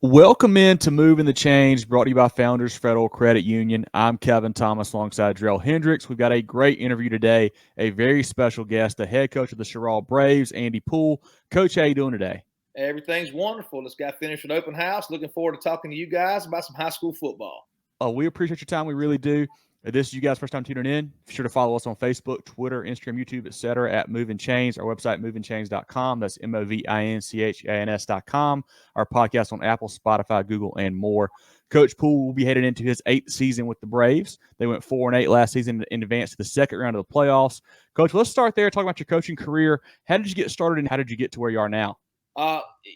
Welcome in to Moving the Chains, brought to you by Founders Federal Credit Union. I'm Kevin Thomas alongside Darrell Hendricks. We've got a great interview today, a very special guest, the head coach of the Cheraw Braves, Andy Poole. Coach, how you doing today? Everything's wonderful. Just got finished with open house. Looking forward to talking to you guys about some high school football. We appreciate your time. We really do. If this is you guys' first time tuning in, be sure to follow us on Facebook, Twitter, Instagram, YouTube, etc. at Movin Chains. Our website, movinchains.com. That's movinchans.com. Our podcast on Apple, Spotify, Google, and more. Coach Poole will be headed into his 8th season with the Braves. They went 4-8 last season and advanced to the second round of the playoffs. Coach, let's start there. Talk about your coaching career. How did you get started and how did you get to where you are now?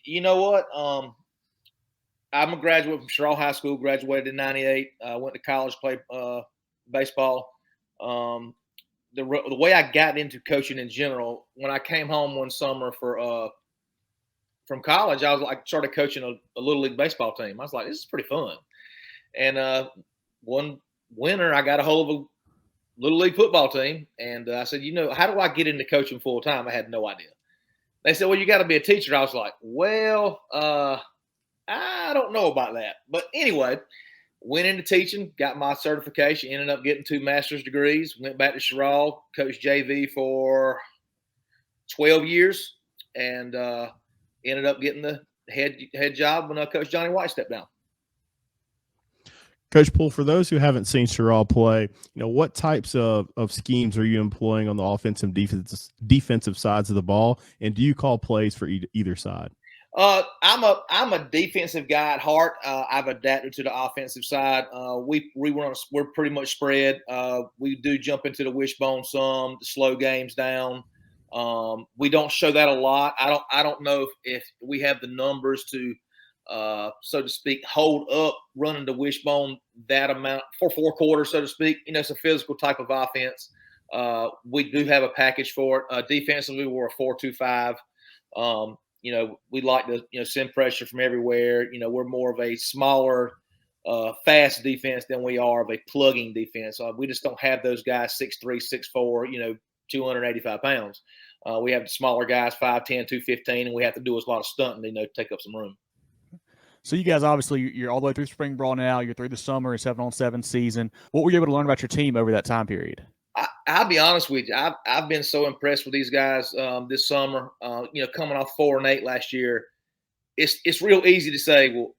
You know what? I'm a graduate from Cheraw High School. Graduated in '98. Went to college, played baseball. The way I got into coaching in general, when I came home one summer from college, I was like started coaching a little league baseball team. I was like, this is pretty fun. And one winter, I got a hold of a little league football team, and I said, how do I get into coaching full time? I had no idea. They said, well, you got to be a teacher. I was like, well, I don't know about that. But anyway, went into teaching, got my certification, ended up getting 2 master's degrees, went back to Cheraw, coached JV for 12 years, and ended up getting the head job when Coach Johnny White stepped down. Coach Poole, for those who haven't seen Cheraw play, what types of schemes are you employing on the offensive defensive sides of the ball, and do you call plays for either side? I'm a defensive guy at heart. I've adapted to the offensive side. We're pretty much spread. We do jump into the wishbone some, to slow games down. We don't show that a lot. I don't know if we have the numbers to, so to speak, hold up running the wishbone that amount for 4 quarters, so to speak. It's a physical type of offense. We do have a package for it. Defensively, we're a 4-2-5. We like to, send pressure from everywhere. We're more of a smaller, fast defense than we are of a plugging defense. We just don't have those guys 6'3", 6'4", 285 pounds. We have the smaller guys, 5'10", 215, and we have to do a lot of stunting, to take up some room. So you guys, obviously, you're all the way through spring ball now. You're through the summer and 7-on-7 season. What were you able to learn about your team over that time period? I'll be honest with you. I've been so impressed with these guys this summer. Coming off 4-8 last year, it's real easy to say, well,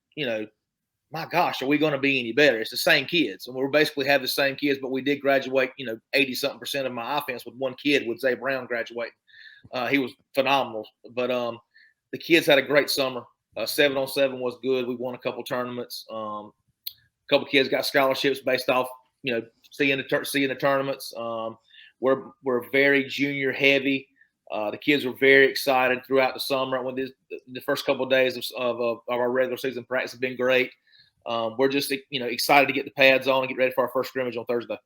my gosh, are we going to be any better? It's the same kids, and we basically have the same kids, but we did graduate, 80-something% of my offense with one kid, with Zay Brown graduating. He was phenomenal, but the kids had a great summer. 7-on-7 was good. We won a couple tournaments. A couple kids got scholarships based off, seeing the tournaments. We're very junior heavy. The kids were very excited throughout the summer. When the first couple of days of our regular season practice have been great. We're just excited to get the pads on and get ready for our first scrimmage on Thursday.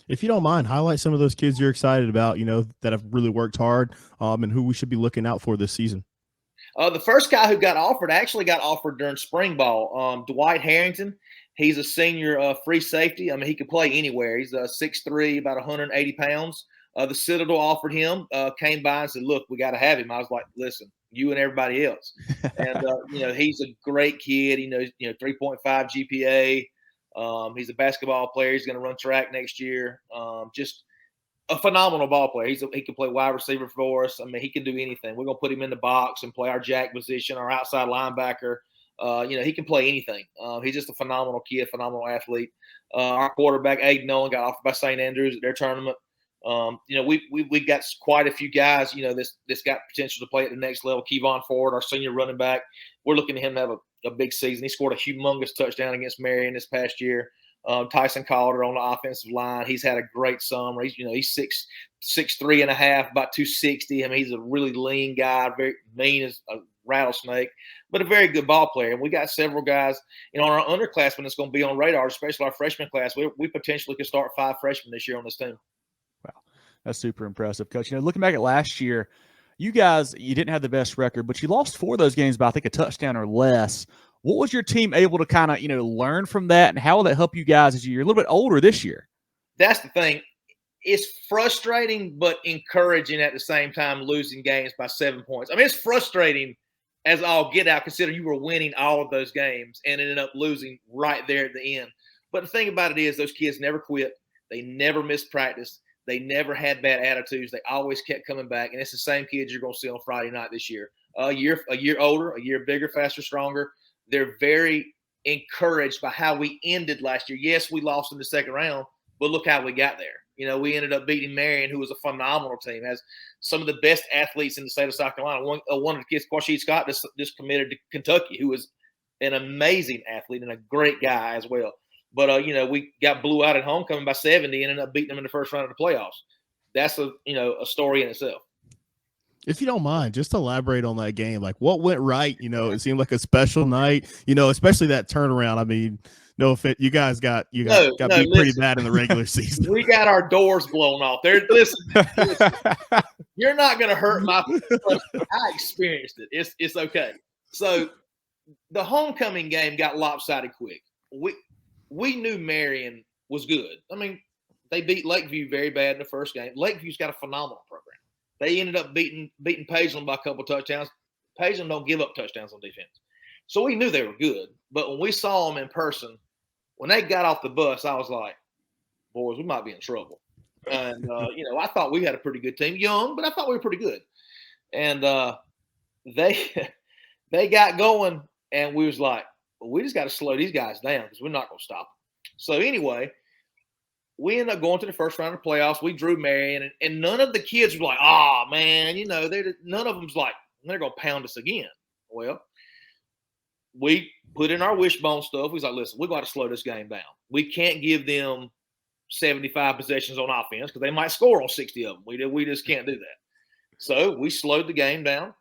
If you don't mind, highlight some of those kids you're excited about, that have really worked hard, and who we should be looking out for this season. The first guy who got offered actually got offered during spring ball. Dwight Harrington. He's a senior free safety. I mean, he could play anywhere. He's 6'3", about 180 pounds. The Citadel offered him, came by and said, look, we got to have him. I was like, listen, you and everybody else. And, he's a great kid. He knows, 3.5 GPA. He's a basketball player. He's going to run track next year. Just a phenomenal ball player. He can play wide receiver for us. I mean, he can do anything. We're going to put him in the box and play our jack position, our outside linebacker. He can play anything. He's just a phenomenal kid, phenomenal athlete. Our quarterback, Aiden Nolan, got offered by St. Andrews at their tournament. We got quite a few guys, this got potential to play at the next level. Kevon Ford, our senior running back, we're looking at him to have a big season. He scored a humongous touchdown against Marion this past year. Tyson Calder on the offensive line. He's had a great summer. He's 6'3" and a half, about 260. I mean, he's a really lean guy, very mean as a rattlesnake, but a very good ball player. And we got several guys, our underclassmen that's going to be on radar, especially our freshman class. We potentially could start 5 freshmen this year on this team. Wow, that's super impressive, Coach. Looking back at last year, you guys, you didn't have the best record, but you lost 4 of those games by, I think, a touchdown or less. What was your team able to kind of, learn from that, and how will that help you guys as you're a little bit older this year? That's the thing. It's frustrating but encouraging at the same time, losing games by 7 points. I mean, it's frustrating as all get out, considering you were winning all of those games and ended up losing right there at the end. But the thing about it is those kids never quit. They never missed practice. They never had bad attitudes. They always kept coming back. And it's the same kids you're going to see on Friday night this year. A year older, a year bigger, faster, stronger. They're very encouraged by how we ended last year. Yes, we lost in the second round, but look how we got there. You know, we ended up beating Marion, who was a phenomenal team, has some of the best athletes in the state of South Carolina. One of the kids, Quashid Scott, just committed to Kentucky, who is an amazing athlete and a great guy as well. But, you know, we got blew out at homecoming by 70 and ended up beating them in the first round of the playoffs. That's a story in itself. If you don't mind, just elaborate on that game. Like, what went right? You know, it seemed like a special night, you know, especially that turnaround. I mean, no offense, you guys got beat pretty bad in the regular season. We got our doors blown off. Listen, you're not going to hurt my I experienced it. It's okay. So the homecoming game got lopsided quick. We knew Marion was good. I mean, they beat Lakeview very bad in the first game. Lakeview's got a phenomenal program. They ended up beating Pageland by a couple of touchdowns. Pageland don't give up touchdowns on defense. So we knew they were good. But when we saw them in person, when they got off the bus, I was like, boys, we might be in trouble. And, I thought we had a pretty good team. Young, but I thought we were pretty good. And they got going, and we was like, well, we just got to slow these guys down because we're not going to stop them. So anyway, we ended up going to the first round of the playoffs. We drew Marion, and none of the kids were like, man, none of them's like, they're going to pound us again. Well, we put in our wishbone stuff. We was like, listen, we're going to slow this game down. We can't give them 75 possessions on offense because they might score on 60 of them. We just can't do that. So we slowed the game down,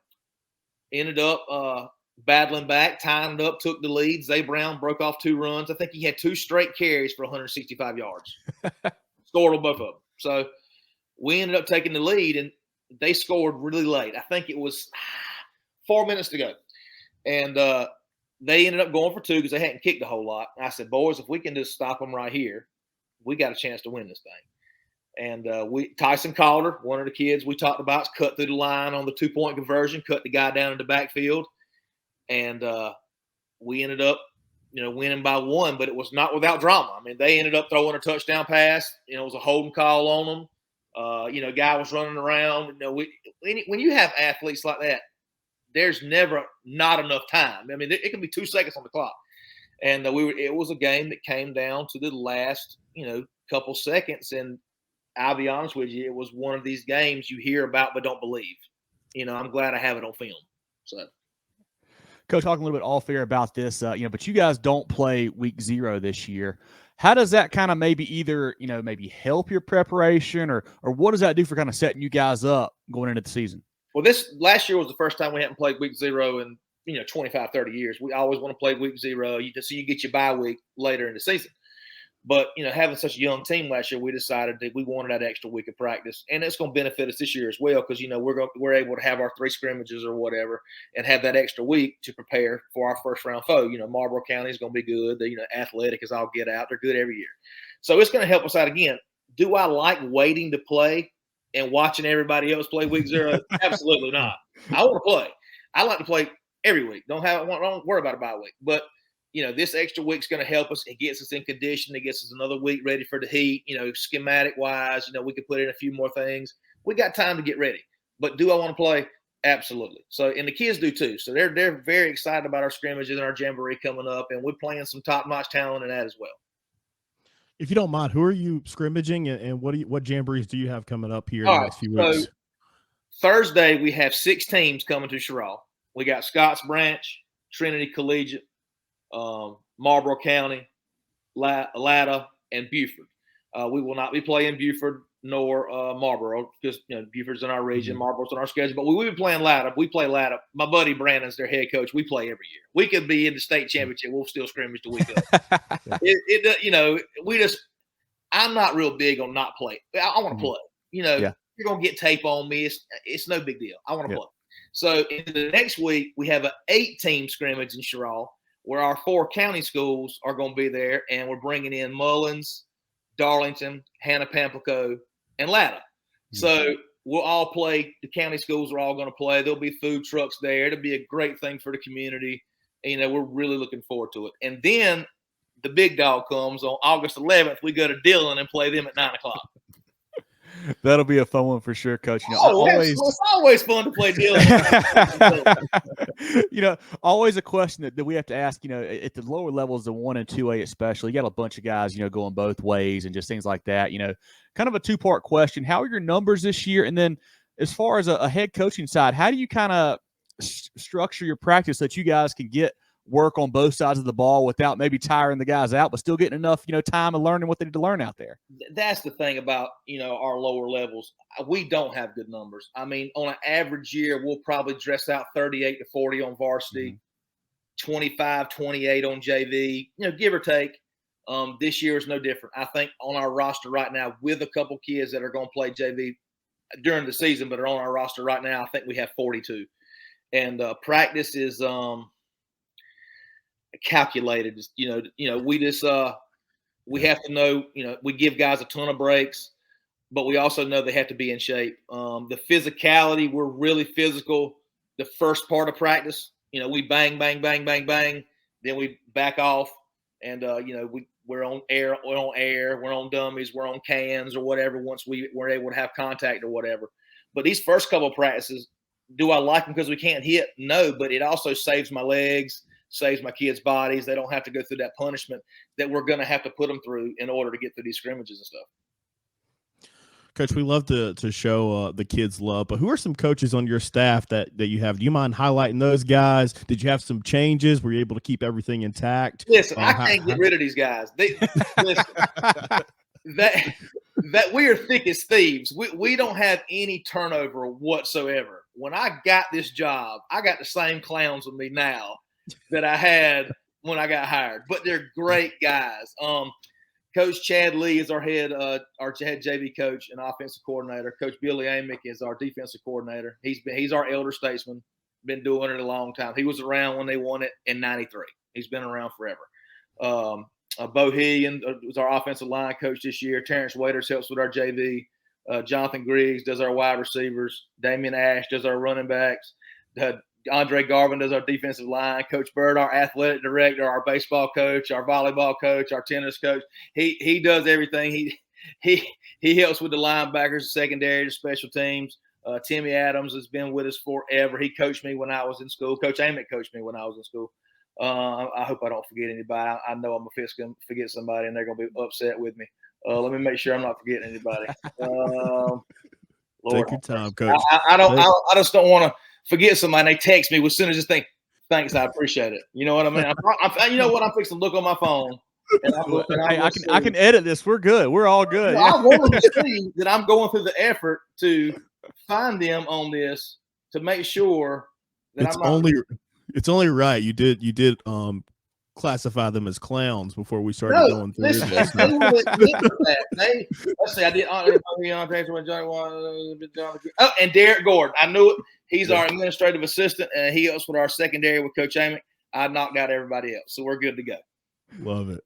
ended up battling back, tying it up, took the lead. Zay Brown broke off 2 runs. I think he had 2 straight carries for 165 yards. Scored on both of them. So we ended up taking the lead, and they scored really late. I think it was 4 minutes to go. And they ended up going for 2 because they hadn't kicked a whole lot. And I said, boys, if we can just stop them right here, we got a chance to win this thing. And Tyson Calder, one of the kids we talked about, cut through the line on the 2-point conversion, cut the guy down in the backfield. And we ended up, winning by 1, but it was not without drama. I mean, they ended up throwing a touchdown pass. It was a holding call on them. Guy was running around. When you have athletes like that, there's never not enough time. I mean, it can be 2 seconds on the clock. And it was a game that came down to the last, couple seconds. And I'll be honest with you, it was one of these games you hear about but don't believe. I'm glad I have it on film. So. Coach, talking a little bit all fair about this, but you guys don't play week 0 this year. How does that kind of maybe either, maybe help your preparation or what does that do for kind of setting you guys up going into the season? Well, this last year was the first time we hadn't played week 0 in, 25, 30 years. We always want to play week 0 so you get your bye week later in the season. But, having such a young team last year, we decided that we wanted that extra week of practice. And it's going to benefit us this year as well because, we're able to have our 3 scrimmages or whatever and have that extra week to prepare for our first-round foe. Marlboro County is going to be good. They're, athletic as all get out. They're good every year. So it's going to help us out again. Do I like waiting to play and watching everybody else play week 0? Absolutely not. I want to play. I like to play every week. Don't worry about a bye week. But this extra week's going to help us. It gets us in condition. It gets us another week ready for the heat. Schematic wise, we could put in a few more things. We got time to get ready. But do I want to play? Absolutely. So, and the kids do too. So they're very excited about our scrimmages and our jamboree coming up, and we're playing some top-notch talent in that as well. If you don't mind, who are you scrimmaging, and what jamborees do you have coming up here in the next few weeks? So Thursday we have 6 teams coming to Cheraw. We got Scotts Branch, Trinity Collegiate, Marlboro County, Latta, and Buford. We will not be playing Buford nor Marlboro because Buford's in our region, Marlboro's in our schedule. But we will be playing Latta. We play Latta. My buddy Brandon's their head coach. We play every year. We could be in the state championship. We'll still scrimmage the week up. I'm not real big on not playing. I want to play. You're gonna get tape on me. It's no big deal. I want to play. So in the next week we have an 8-team scrimmage in Cheraw, where our 4 county schools are going to be there, and we're bringing in Mullins, Darlington, Hannah Pamplico, and Latta. So we'll all play. The county schools are all going to play. There'll be food trucks there. It'll be a great thing for the community. And, we're really looking forward to it. And then the big dog comes on August 11th. We go to Dillon and play them at 9 o'clock. That'll be a fun one for sure, Coach. It's always fun to play Dillon. Always a question that we have to ask, at the lower levels, the 1 and 2A especially, you got a bunch of guys, going both ways and just things like that, kind of a two-part question. How are your numbers this year? And then as far as a head coaching side, how do you kind of structure your practice so that you guys can get work on both sides of the ball without maybe tiring the guys out, but still getting enough, time and learning what they need to learn out there? That's the thing about, our lower levels. We don't have good numbers. I mean, on an average year, we'll probably dress out 38 to 40 on varsity, 25, 28 on JV, give or take. This year is no different. I think on our roster right now, with a couple kids that are going to play JV during the season, but are on our roster right now, I think we have 42. And practice is calculated. We just we have to know. We give guys a ton of breaks, but we also know they have to be in shape. The physicality, we're really physical. The first part of practice, we bang, bang, bang, bang, bang. Then we back off, and we're on air, we're on dummies, we're on cans or whatever. Once we're able to have contact or whatever. But these first couple of practices, do I like them because we can't hit? No, but it also saves my legs, saves my kids' bodies. They don't have to go through that punishment that we're going to have to put them through in order to get through these scrimmages and stuff. Coach, we love to show the kids love, but who are some coaches on your staff that you have? Do you mind highlighting those guys? Did you have some changes? Were you able to keep everything intact? Listen, I can't get rid of these guys. Listen, that we are thick as thieves. We don't have any turnover whatsoever. When I got this job, I got the same clowns with me now that I had when I got hired, but they're great guys. Coach Chad Lee is our head JV coach and offensive coordinator. Coach Billy Amick is our defensive coordinator. He's our elder statesman, been doing it a long time. He was around when they won it in '93. He's been around forever. Bo Hillian was our offensive line coach this year. Terrence Waiters helps with our JV. Jonathan Griggs does our wide receivers. Damian Ash does our running backs. Andre Garvin does our defensive line. Coach Bird, our athletic director, our baseball coach, our volleyball coach, our tennis coach. He does everything. He helps with the linebackers, the secondary, the special teams. Timmy Adams has been with us forever. He coached me when I was in school. Coach Amick coached me when I was in school. I hope I don't forget anybody. I know I'm going to forget somebody, and they're going to be upset with me. Let me make sure I'm not forgetting anybody. Lord, take your time, Coach. I just don't want to forget somebody. They text me as soon as just think, thanks, I appreciate it. You know what I mean? You know what? I'm fixing to look on my phone. I can edit this. We're good. We're all good. I want to see that I'm going through the effort to find them on this to make sure that it's only right. You did classify them as clowns before we started going through this. Let's see. I did. And Derek Gordon. I knew it. He's our administrative assistant, and he helps with our secondary with Coach Amick. I knocked out everybody else, so we're good to go. Love it.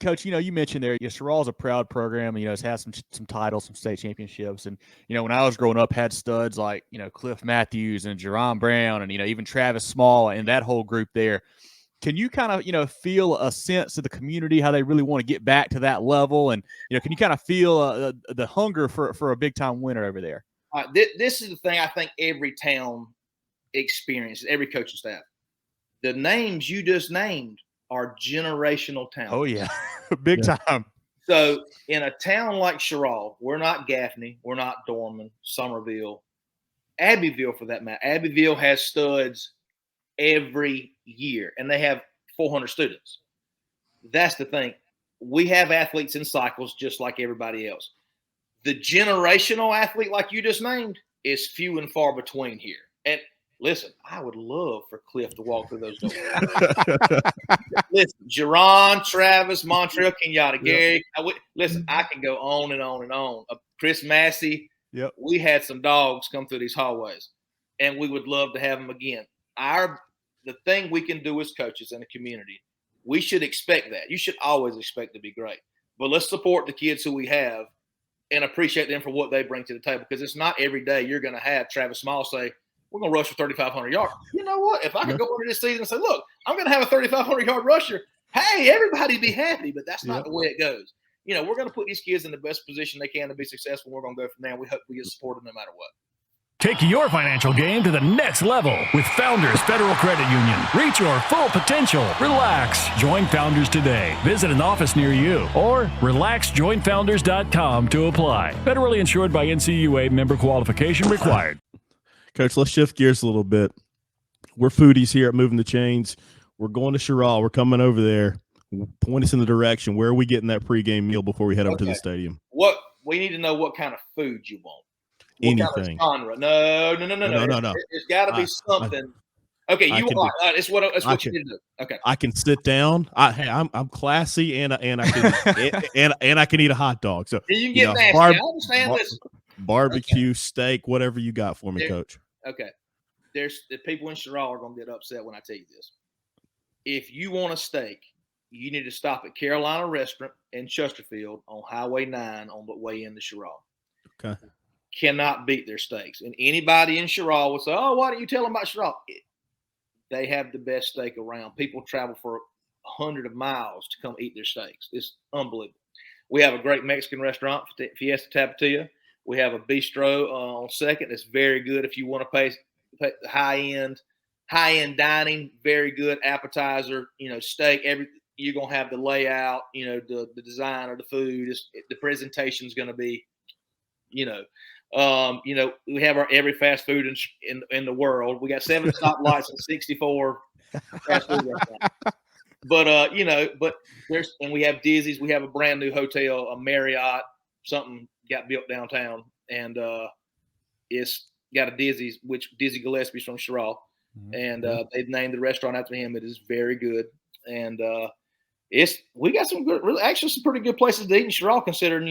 Coach, you mentioned there, Cheraw is a proud program. It's had some titles, some state championships. And, when I was growing up, had studs like, Cliff Matthews and Jerron Brown and, even Travis Small and that whole group there. Can you kind of, feel a sense of the community, how they really want to get back to that level? And, can you kind of feel the hunger for a big-time winner over there? This is the thing I think every town experiences, every coaching staff. The names you just named are generational talent. Oh, yeah. Big time. So in a town like Cheraw, we're not Gaffney, we're not Dorman, Somerville, Abbeville for that matter. Abbeville has studs every year, and they have 400 students. That's the thing. We have athletes in cycles just like everybody else. The generational athlete like you just named is few and far between here. And listen, I would love for Cliff to walk through those doors. Listen, Jerron, Travis, Montreal, Kenyatta, Gary. Listen, I can go on and on and on. Chris Massey. Yep. We had some dogs come through these hallways, and we would love to have them again. The thing we can do as coaches in the community, we should expect that. You should always expect to be great. But let's support the kids who we have and appreciate them for what they bring to the table, because it's not every day you're going to have Travis Small say, we're going to rush for 3,500 yards. You know what? If I could go into this season and say, look, I'm going to have a 3,500-yard rusher, hey, everybody be happy, but that's not the way it goes. You know, we're going to put these kids in the best position they can to be successful. We're going to go from there. We hope we get supported no matter what. Take your financial game to the next level with Founders Federal Credit Union. Reach your full potential. Relax. Join Founders today. Visit an office near you or relaxjoinfounders.com to apply. Federally insured by NCUA, member qualification required. Coach, let's shift gears a little bit. We're foodies here at Moving the Chains. We're going to Cheraw. We're coming over there. Point us in the direction. Where are we getting that pregame meal before we head over to the stadium? What we need to know what kind of food you want. What Anything. Kind of genre? No. There's got to be something. Okay, you want. It's what you need to do. Okay, I can sit down. I'm classy, and I can and I can eat a hot dog. So you can get nasty. I understand this. Barbecue, steak, whatever you got for me, Coach. Okay, there's the people in Cheraw are going to get upset when I tell you this. If you want a steak, you need to stop at Carolina Restaurant in Chesterfield on Highway 9 on the way into Cheraw. Okay. Cannot beat their steaks. And anybody in Cheraw will say, oh, why don't you tell them about Cheraw? They have the best steak around. People travel for 100 miles to come eat their steaks. It's unbelievable. We have a great Mexican restaurant, Fiesta Tapatía. We have a bistro on 2nd that's very good if you want to pay high-end dining, very good appetizer, steak, everything. You're going to have the layout, the design of the food. The presentation is going to be, we have our every fast food in the world. We got 7 stoplights and 64 fast food restaurants. But we have Dizzy's. We have a brand new hotel, a Marriott, something got built downtown, and it's got a Dizzy's, which Dizzy Gillespie's from Cheraw, and they've named the restaurant after him. It is very good, and we got some good, actually some pretty good places to eat in Cheraw, considering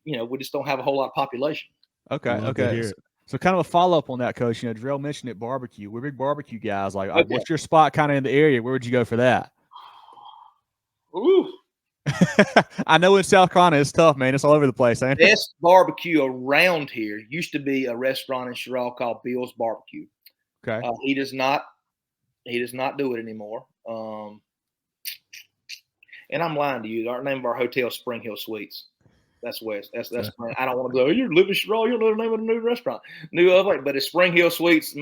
we just don't have a whole lot of population. Okay. So kind of a follow up on that, Coach. Drell mentioned it, barbecue. We're big barbecue guys. What's your spot kind of in the area? Where would you go for that? Ooh. I know in South Carolina it's tough, man. It's all over the place. Ain't it? Best barbecue around here used to be a restaurant in Cheraw called Bill's Barbecue. Okay. He does not do it anymore. And I'm lying to you. Our name of our hotel is Spring Hill Suites. That's West. That's I don't want to go. You're living in Cheraw. You know the name of the new restaurant, but it's Spring Hill Suites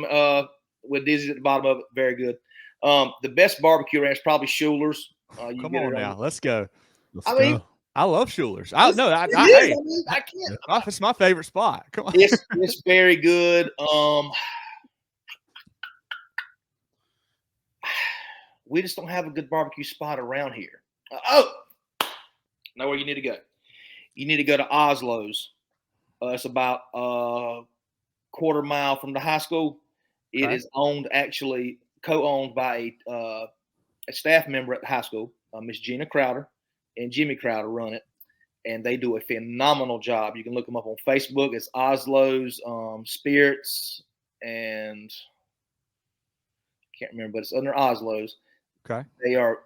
with Dizzy's at the bottom of it. Very good. The best barbecue around is probably Schuler's. Come on now, let's go. I love Schuler's. I can't. It's my favorite spot. Come on. It's very good. We just don't have a good barbecue spot around here. Know where you need to go. You need to go to Oslo's. It's about a quarter mile from the high school. It is co-owned by a staff member at the high school, Miss Gina Crowder and Jimmy Crowder run it, and they do a phenomenal job. You can look them up on Facebook. It's Oslo's Spirits, and I can't remember, but it's under Oslo's. Okay. They are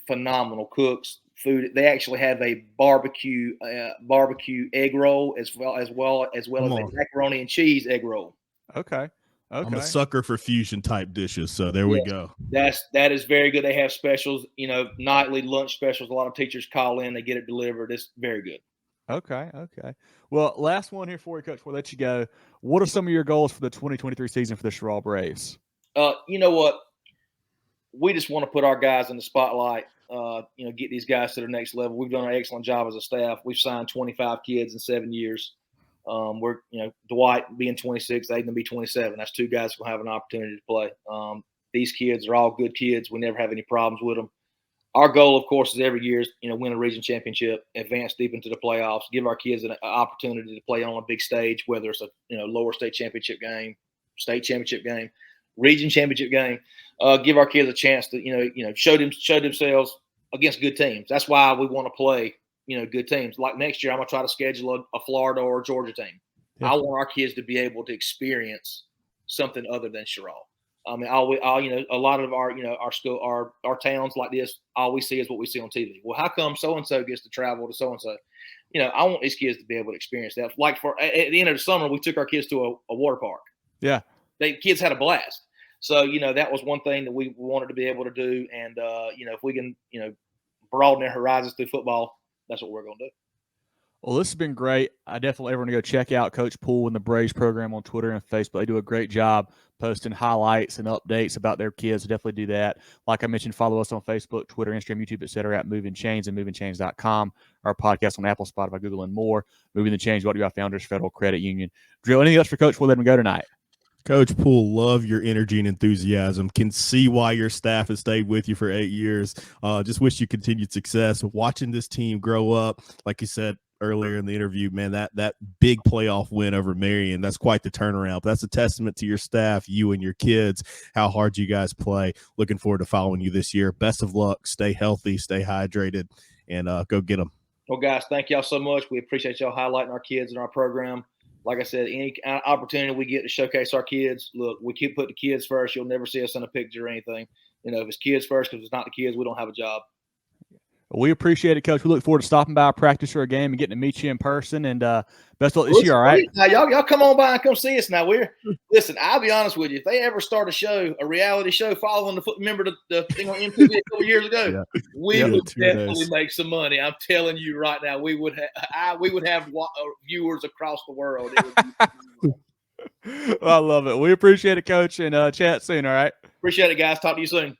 phenomenal cooks. Food. They actually have a barbecue egg roll as well as a macaroni and cheese egg roll. Okay. I'm a sucker for fusion type dishes, so there we go. That is very good. They have specials, nightly lunch specials. A lot of teachers call in, they get it delivered. It's very good. Okay. Well, last one here for you, Coach. Before I let you go, what are some of your goals for the 2023 season for the Cheraw Braves? You know what? We just want to put our guys in the spotlight. Get these guys to the next level. We've done an excellent job as a staff. We've signed 25 kids in 7 years. We're, Dwight being 26, Aiden will be 27. That's 2 guys who will have an opportunity to play. These kids are all good kids. We never have any problems with them. Our goal, of course, is every year is, win a region championship, advance deep into the playoffs, give our kids an opportunity to play on a big stage, whether it's a, lower state championship game, state championship game, region championship game. Give our kids a chance to, show themselves against good teams. That's why we want to play, good teams. Like next year, I'm going to try to schedule a Florida or a Georgia team. Yeah. I want our kids to be able to experience something other than Cheraw. I mean, a lot of our, our school, our towns like this, all we see is what we see on TV. Well, how come so-and-so gets to travel to so-and-so? I want these kids to be able to experience that. Like at the end of the summer, we took our kids to a water park. Yeah. Kids had a blast. So, that was one thing that we wanted to be able to do. And, if we can, broaden their horizons through football, that's what we're going to do. Well, this has been great. I definitely want to go check out Coach Poole and the Braves program on Twitter and Facebook. They do a great job posting highlights and updates about their kids. So definitely do that. Like I mentioned, follow us on Facebook, Twitter, Instagram, YouTube, etc. at Movin Chains and movinchains.com. Our podcast on Apple, Spotify, Google, and more. Movin The Chains, brought to you by Founders Federal Credit Union. Drill, anything else for Coach? We'll let him go tonight. Coach Poole, love your energy and enthusiasm. Can see why your staff has stayed with you for 8 years. Just wish you continued success. Watching this team grow up, like you said earlier in the interview, man, that big playoff win over Marion, that's quite the turnaround. But that's a testament to your staff, you and your kids, how hard you guys play. Looking forward to following you this year. Best of luck. Stay healthy, stay hydrated, and go get them. Well, guys, thank y'all so much. We appreciate y'all highlighting our kids in our program. Like I said, any opportunity we get to showcase our kids, look, we keep putting the kids first. You'll never see us in a picture or anything. If it's kids first, because if it's not the kids, we don't have a job. We appreciate it, Coach. We look forward to stopping by a practice or a game and getting to meet you in person. And best of luck this year, all right? Now, y'all come on by and come see us. Now, listen, I'll be honest with you. If they ever start a reality show following remember the thing on MTV a couple years ago, we would definitely make some money. I'm telling you right now, we would have viewers across the world. I love it. We appreciate it, Coach, and chat soon, all right? Appreciate it, guys. Talk to you soon.